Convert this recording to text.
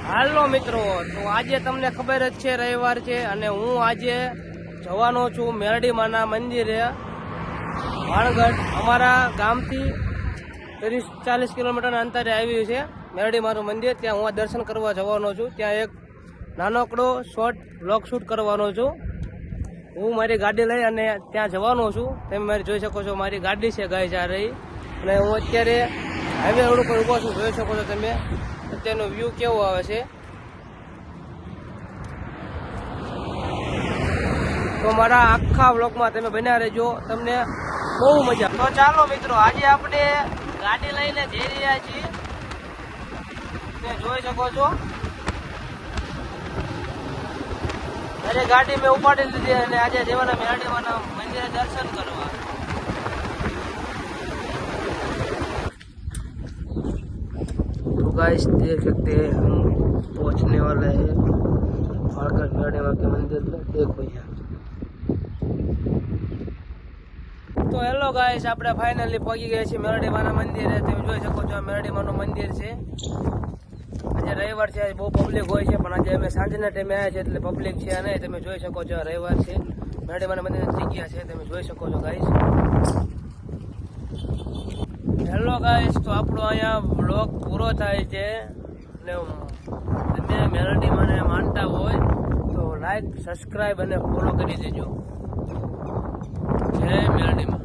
હાલો મિત્રો, તો આજે તમને ખબર જ છે રવિવાર છે અને હું આજે જવાનો છું મેરડીમાના મંદિરે વાણગઢ. અમારા ગામથી 30-40 કિલોમીટરના અંતરે આવ્યું છે મેરડીમાનું મંદિર. ત્યાં હું દર્શન કરવા જવાનો છું. ત્યાં એક નાનકડો શોર્ટ વ્લોગ શૂટ કરવાનો છું. હું મારી ગાડી લઈ અને ત્યાં જવાનો છું. તમે મારી જોઈ શકો છો, મારી ગાડી છે ગાય જા રહી. અને હું અત્યારે હાઈવે રોડ ઉપર ઊભો છું. જોઈ શકો છો તમે અત્યારનો વ્યૂ કેવો આવે છે. તો મારા આખા વ્લોગમાં તમે બન્યા રહેજો, તમને બહુ મજા. તો ચાલો મિત્રો, આજે આપણે ગાડી લઈને જઈ રહ્યા છીએ. તમે જોઈ શકો છો અરે ગાડી મેં ઉપાડી લીધી અને આજે જવાના મેરડીમાના મંદિરે દર્શન કરવા. तो गाइस देख सकते हैं हम पहुंचने वाले हैं वाणगढ़ मेरडीमा के मंदिर में. देखो यहाँ. તો હેલો ગાઈસ, આપણે ફાઇનલી પહોંચી ગયા છીએ મેરડીમાના મંદિરે. તમે જોઈ શકો છો મેરડીમાનું મંદિર છે. આજે રવિવાર છે, આજે બહુ પબ્લિક હોય છે, પણ આજે અમે સાંજના ટાઈમે આવ્યા છે એટલે પબ્લિક છે નહીં. તમે જોઈ શકો છો રવિવાર છે, મેરડીમાના મંદિરની જગ્યા છે. તમે જોઈ શકો છો ગાઈસ. હેલો ગાઈસ, તો આપણો અહીંયા બ્લોગ પૂરો થાય છે. અને તમે મેરડીમાને માનતા હોય તો લાઈક, સબસ્ક્રાઈબ અને ફોલો કરી દેજો. જય મેરડીમાં.